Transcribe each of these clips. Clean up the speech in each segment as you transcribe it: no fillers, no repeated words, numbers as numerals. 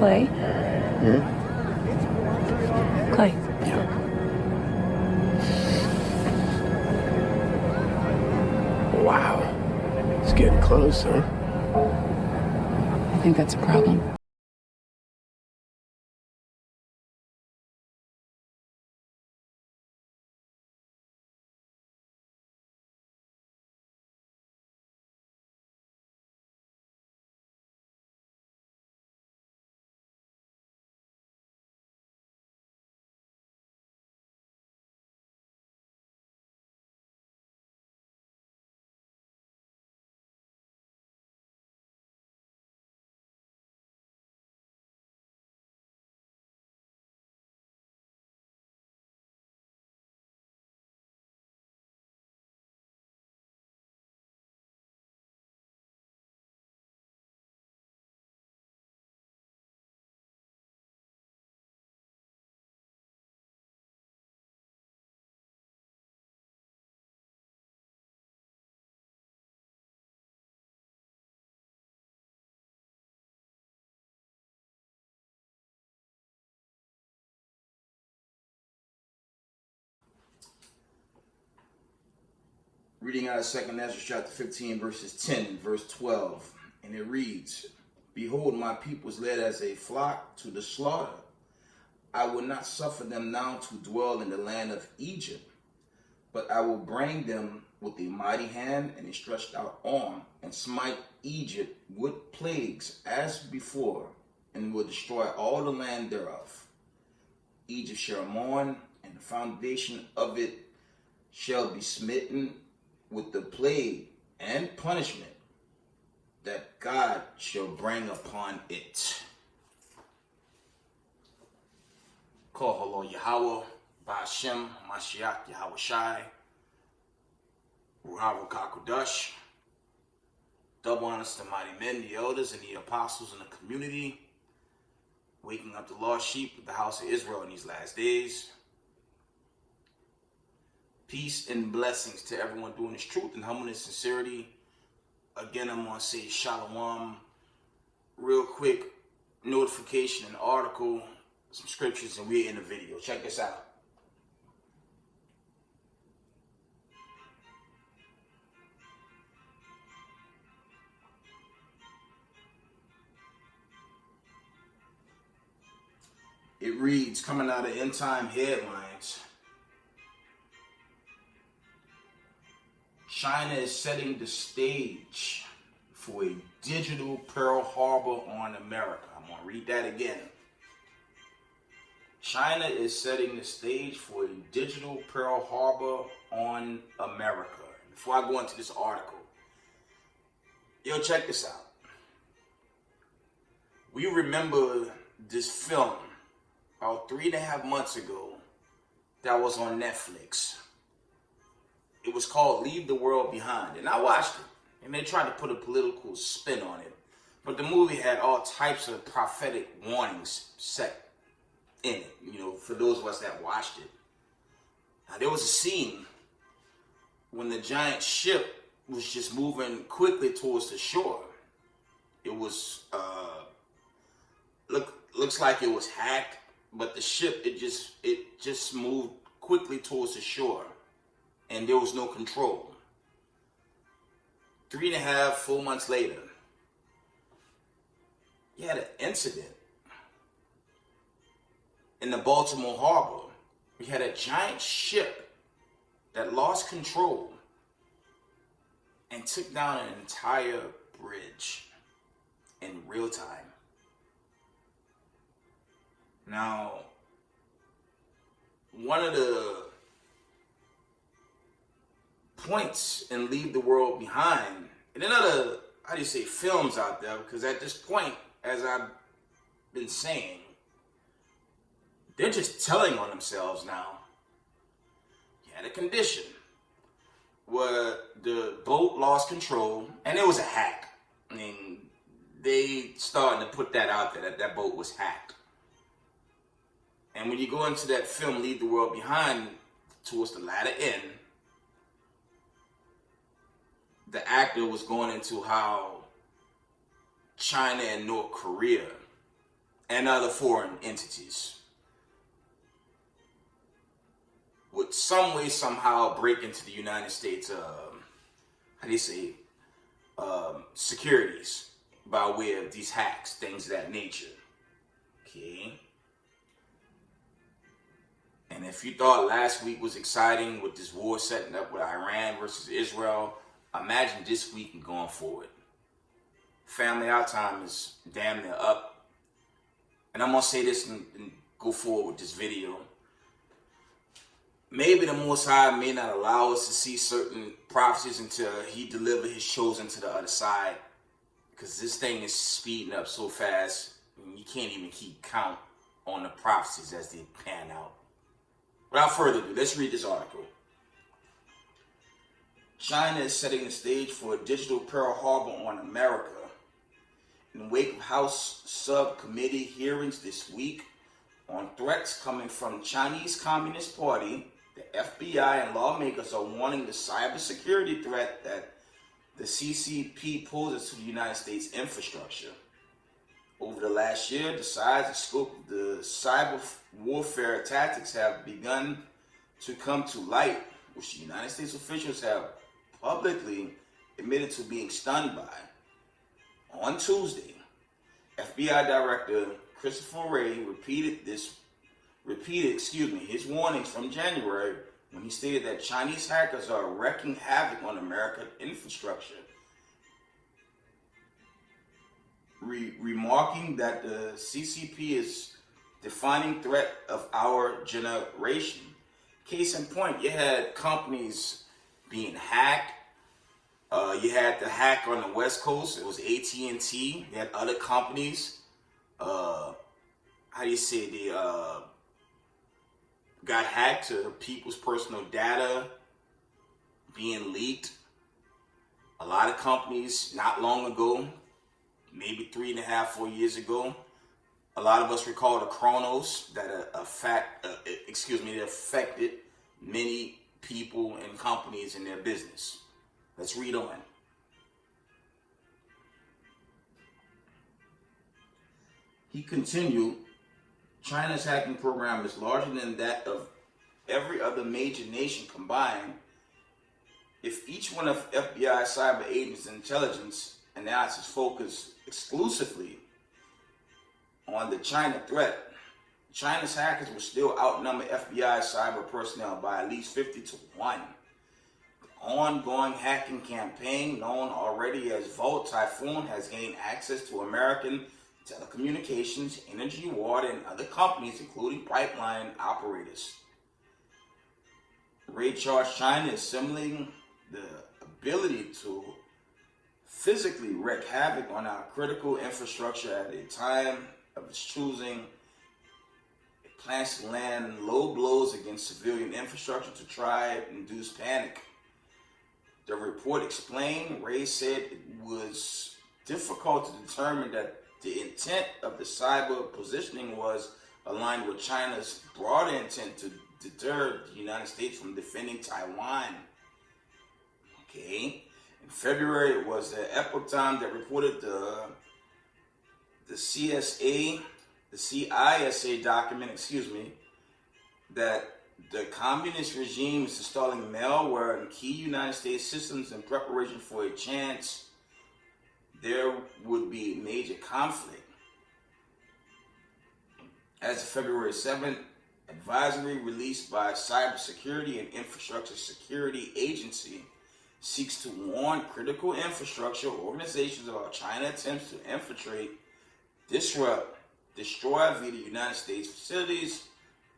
Clay? Clay. Yeah. Wow. It's getting close, huh? I think that's a problem. Reading out of 2nd Ezra chapter 15, verses 10 and verse 12. And it reads, Behold, my people is led as a flock to the slaughter. I will not suffer them now to dwell in the land of Egypt, but I will bring them with a mighty hand and a stretched out arm, and smite Egypt with plagues as before, and will destroy all the land thereof. Egypt shall mourn, and the foundation of it shall be smitten with the plague and punishment that God shall bring upon it. Call her Lord Yahweh, Ba'ashem, Mashiach, Yahweh Shai, Ruhavu Kakudash. Double honors to mighty men, the elders, and the apostles in the community, waking up the lost sheep of the house of Israel in these last days. Peace and blessings to everyone doing this truth and humbleness, sincerity. Again, I'm going to say shalom. Real quick, notification, an article, some scriptures, and we're in the video. Check this out. It reads, coming out of End Time Headlines, China is setting the stage for a digital Pearl Harbor on America. I'm going to read that again. China is setting the stage for a digital Pearl Harbor on America. Before I go into this article, check this out. We remember this film about 3.5 months ago that was on Netflix. It was called Leave the World Behind. And I watched it. And they tried to put a political spin on it. But the movie had all types of prophetic warnings set in it, for those of us that watched it. Now, there was a scene when the giant ship was just moving quickly towards the shore. It was, looks like it was hacked, but the ship, it just moved quickly towards the shore. And there was no control. 3.5 full months later, you had an incident in the Baltimore Harbor. We had a giant ship that lost control and took down an entire bridge in real time. Now, one of the points in Leave the World Behind, and another, films out there, because at this point, as I've been saying, they're just telling on themselves now. You had a condition where the boat lost control, and it was a hack. I mean, they starting to put that out there, that boat was hacked. And when you go into that film, Leave the World Behind, towards the latter end, the actor was going into how China and North Korea and other foreign entities would some way, somehow break into the United States, securities by way of these hacks, things of that nature. Okay. And if you thought last week was exciting with this war setting up with Iran versus Israel, imagine this week and going forward. Family, our time is damn near up. And I'm going to say this and go forward with this video. Maybe the Most High may not allow us to see certain prophecies until he deliver his chosen to the other side. Because this thing is speeding up so fast, you can't even keep count on the prophecies as they pan out. Without further ado, let's read this article. China is setting the stage for a digital Pearl Harbor on America. In the wake of House subcommittee hearings this week on threats coming from the Chinese Communist Party, the FBI and lawmakers are warning the cybersecurity threat that the CCP poses to the United States infrastructure. Over the last year, the size and scope of the cyber warfare tactics have begun to come to light, which the United States officials have publicly admitted to being stunned by. On Tuesday, FBI Director Christopher Wray repeated his warnings from January when he stated that Chinese hackers are wreaking havoc on American infrastructure, remarking that the CCP is defining threat of our generation. Case in point, you had companies being hacked. You had the hack on the West Coast. It was AT&T. You had other companies. They got hacked to people's personal data being leaked. A lot of companies not long ago, maybe 3.5, 4 years ago, a lot of us recall the Chronos that affected many people and companies in their business. Let's read on. He continued, China's hacking program is larger than that of every other major nation combined. If each one of FBI cyber agents' intelligence analysis focused exclusively on the China threat, China's hackers will still outnumber FBI cyber personnel by at least 50 to 1. The ongoing hacking campaign, known already as Volt Typhoon, has gained access to American telecommunications, energy, water, and other companies, including pipeline operators. Ray charged China is assembling the ability to physically wreak havoc on our critical infrastructure at a time of its choosing. It plans to land low blows against civilian infrastructure to try and induce panic. The report explained, Ray said it was difficult to determine that the intent of the cyber positioning was aligned with China's broader intent to deter the United States from defending Taiwan. Okay. In February, it was the Epoch Times that reported the CISA document, that the communist regime is installing malware in key United States systems in preparation for a chance there would be major conflict. As of February 7th, advisory released by Cybersecurity and Infrastructure Security Agency seeks to warn critical infrastructure organizations about China attempts to infiltrate, disrupt, destroy via the United States facilities,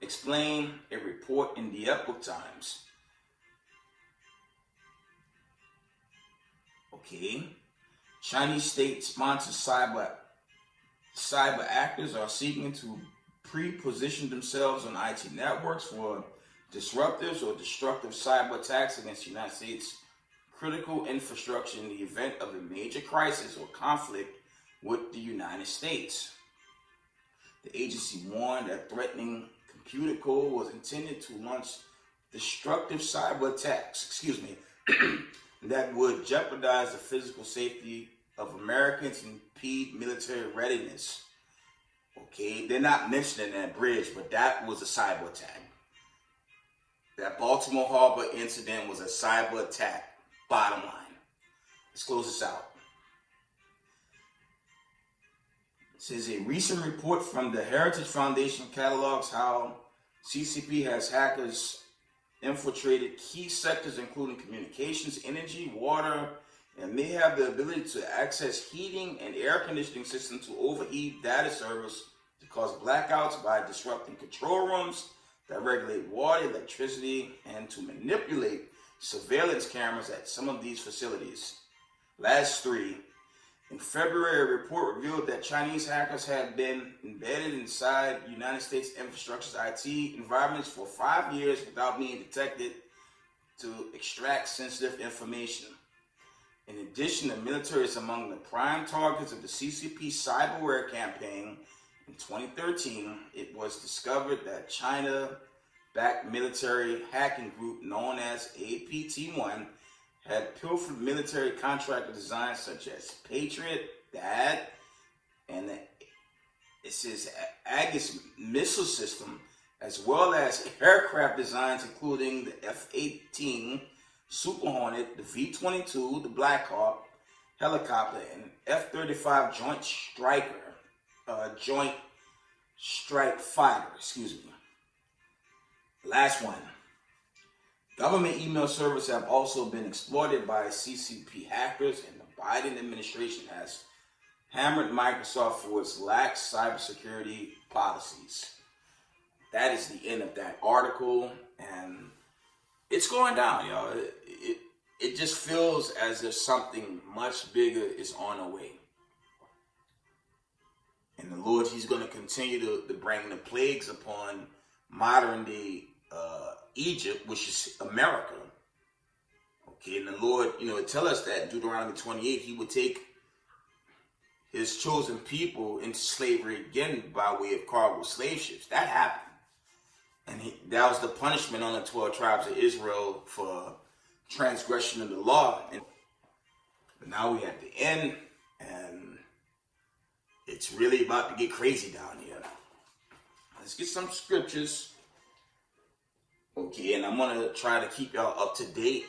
explained a report in the Epoch Times. Okay. Chinese state-sponsored cyber actors are seeking to pre-position themselves on IT networks for disruptive or destructive cyber attacks against the United States critical infrastructure in the event of a major crisis or conflict with the United States. The agency warned that threatening computer code was intended to launch destructive cyber attacks, that would jeopardize the physical safety of Americans and impede military readiness. Okay, they're not mentioning that bridge, but that was a cyber attack. That Baltimore Harbor incident was a cyber attack. Bottom line. Let's close this out. It says a recent report from the Heritage Foundation catalogs how CCP has hackers infiltrated key sectors including communications, energy, water, and may have the ability to access heating and air conditioning systems to overheat data servers to cause blackouts by disrupting control rooms that regulate water, electricity, and to manipulate surveillance cameras at some of these facilities. Last three. In February, a report revealed that Chinese hackers had been embedded inside United States infrastructure's IT environments for 5 years without being detected to extract sensitive information. In addition, the military is among the prime targets of the CCP cyberware campaign. In 2013, it was discovered that China-backed military hacking group known as APT-1 had pilfered military contractor designs such as Patriot, THAAD, and the Aegis missile system, as well as aircraft designs including the F-18 Super Hornet, the V-22, the Black Hawk helicopter, and F-35 Joint Strike Fighter. Last one. Government email servers have also been exploited by CCP hackers, and the Biden administration has hammered Microsoft for its lax cybersecurity policies. That is the end of that article, and it's going down, y'all. It just feels as if something much bigger is on the way. And the Lord, he's going to continue to bring the plagues upon modern day Egypt, which is America. Okay, and the Lord, it tells us that in Deuteronomy 28, he would take his chosen people into slavery again by way of cargo slave ships. That happened. And that was the punishment on the 12 tribes of Israel for transgression of the law. But now we're at the end, and it's really about to get crazy down here. Let's get some scriptures. Okay, and I'm going to try to keep y'all up to date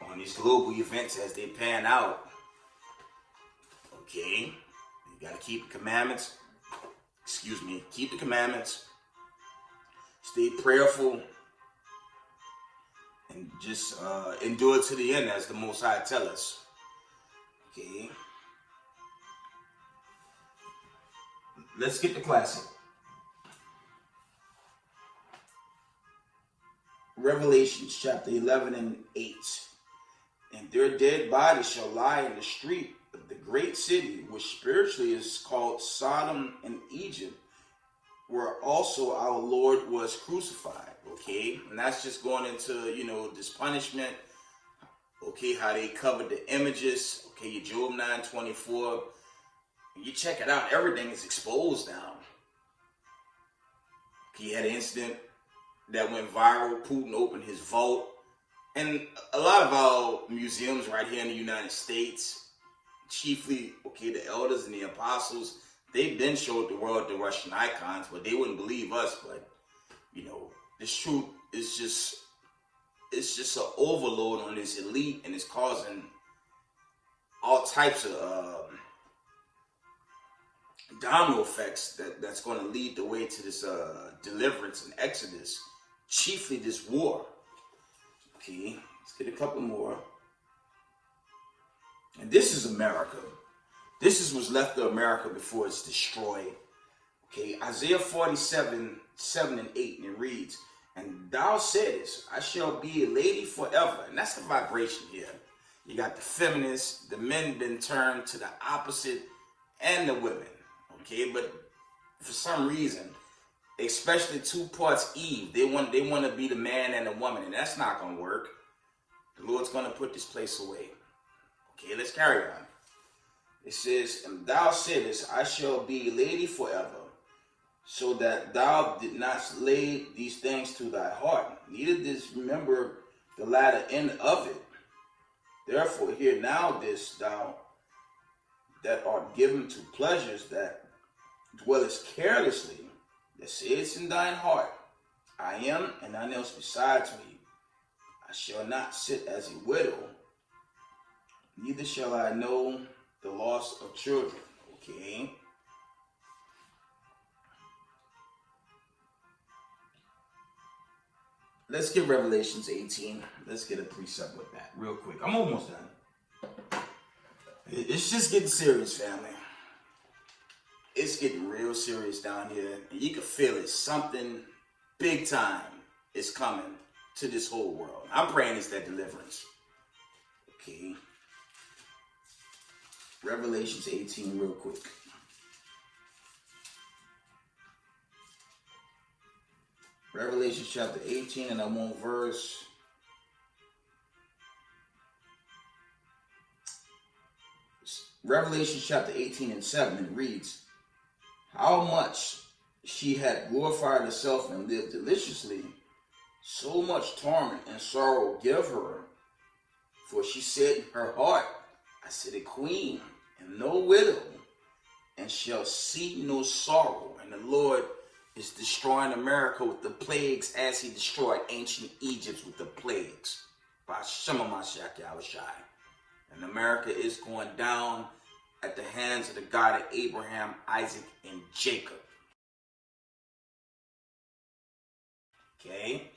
on these global events as they pan out. Okay, you got to keep the commandments. Keep the commandments. Stay prayerful. And just endure to the end as the Most High tell us. Okay. Let's get the classic. Revelations chapter 11 and 8. And their dead bodies shall lie in the street of the great city, which spiritually is called Sodom and Egypt, where also our Lord was crucified. Okay, and that's just going into, this punishment. Okay, how they covered the images. Okay, your Job 9:24. You check it out, everything is exposed now. Okay, he had an incident that went viral. Putin opened his vault. And a lot of our museums right here in the United States, chiefly, the elders and the apostles, they've been showed the world the Russian icons, but they wouldn't believe us. But, this truth is just an overload on this elite, and it's causing all types of domino effects that's going to lead the way to this deliverance and exodus, chiefly this war. Okay, let's get a couple more. And this is America. This is what's left of America before it's destroyed. Okay, Isaiah 47:7 and 8, and it reads, "And thou saidest, I shall be a lady forever." And that's the vibration here. You got the feminists, the men been turned to the opposite, and the women. Okay, but for some reason, especially two parts Eve, they want to be the man and the woman, and that's not going to work. The Lord's going to put this place away. Okay, let's carry on. It says, "And thou saidest, I shall be a lady forever, so that thou did not lay these things to thy heart, neither didst remember the latter end of it. Therefore hear now this, thou that art given to pleasures, that dwellest carelessly, that saidst in thine heart, I am, and none else besides me. I shall not sit as a widow, neither shall I know the loss of children. Okay. Let's get Revelations 18. Let's get a precept with that real quick. I'm almost done. It's just getting serious, family. It's getting real serious down here. And you can feel it. Something big time is coming to this whole world. I'm praying it's that deliverance. Okay. Revelations 18 real quick. Revelation chapter 18, and I want verse Revelation chapter 18 and 7. It reads, how much she had glorified herself and lived deliciously, so much torment and sorrow give her. For she said in her heart, I sit a queen and no widow, and shall see no sorrow. And the Lord is destroying America with the plagues as he destroyed ancient Egypt with the plagues. By Shema Mashiach Yahushai. And America is going down at the hands of the God of Abraham, Isaac, and Jacob. Okay?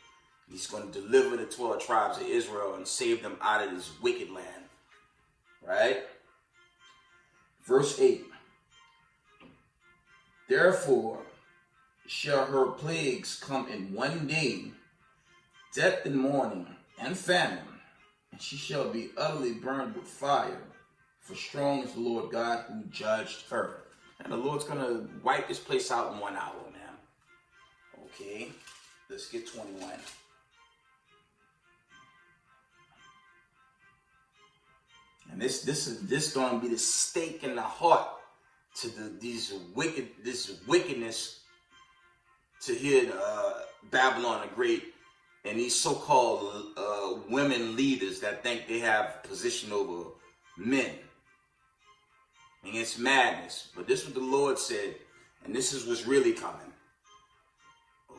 He's going to deliver the 12 tribes of Israel and save them out of this wicked land. Right? Verse 8. Therefore shall her plagues come in one day, death and mourning and famine, and she shall be utterly burned with fire, for strong is the Lord God who judged her. And the Lord's going to wipe this place out in 1 hour, man. Okay, let's get 21. And this going to be the stake in the heart to this wickedness to hear Babylon the Great and these so-called women leaders that think they have position over men. And it's madness. But this is what the Lord said, and this is what's really coming.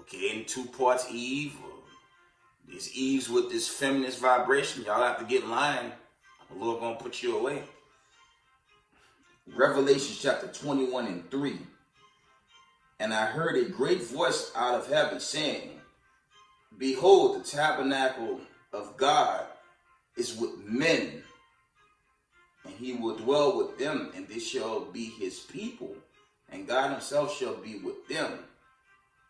Okay, in 2 parts Eve, these Eves with this feminist vibration, y'all have to get in line. The Lord gonna put you away. Revelation chapter 21 and 3. And I heard a great voice out of heaven saying, behold, the tabernacle of God is with men, and he will dwell with them, and they shall be his people, and God himself shall be with them,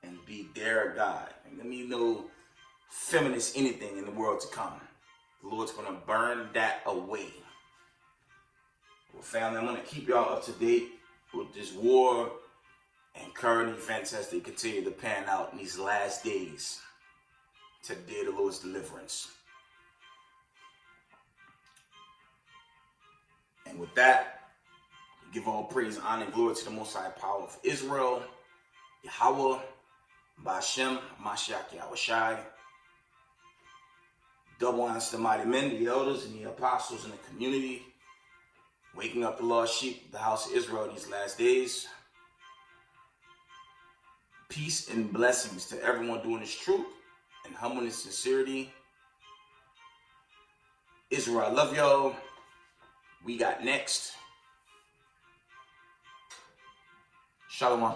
and be their God. And let me know feminist anything in the world to come. The Lord's going to burn that away. Well, family, I'm going to keep y'all up to date with this war and current events as they continue to pan out in these last days to the day of the Lord's deliverance. And with that, we give all praise, honor, and glory to the Most High Power of Israel, Yahweh, Ba'ashem, Mashiach Yahushai. Double honors to the mighty men, the elders, and the apostles in the community, waking up the lost sheep of the house of Israel in these last days. Peace and blessings to everyone doing this truth and humbleness and sincerity. Israel, I love y'all. We got next. Shalom.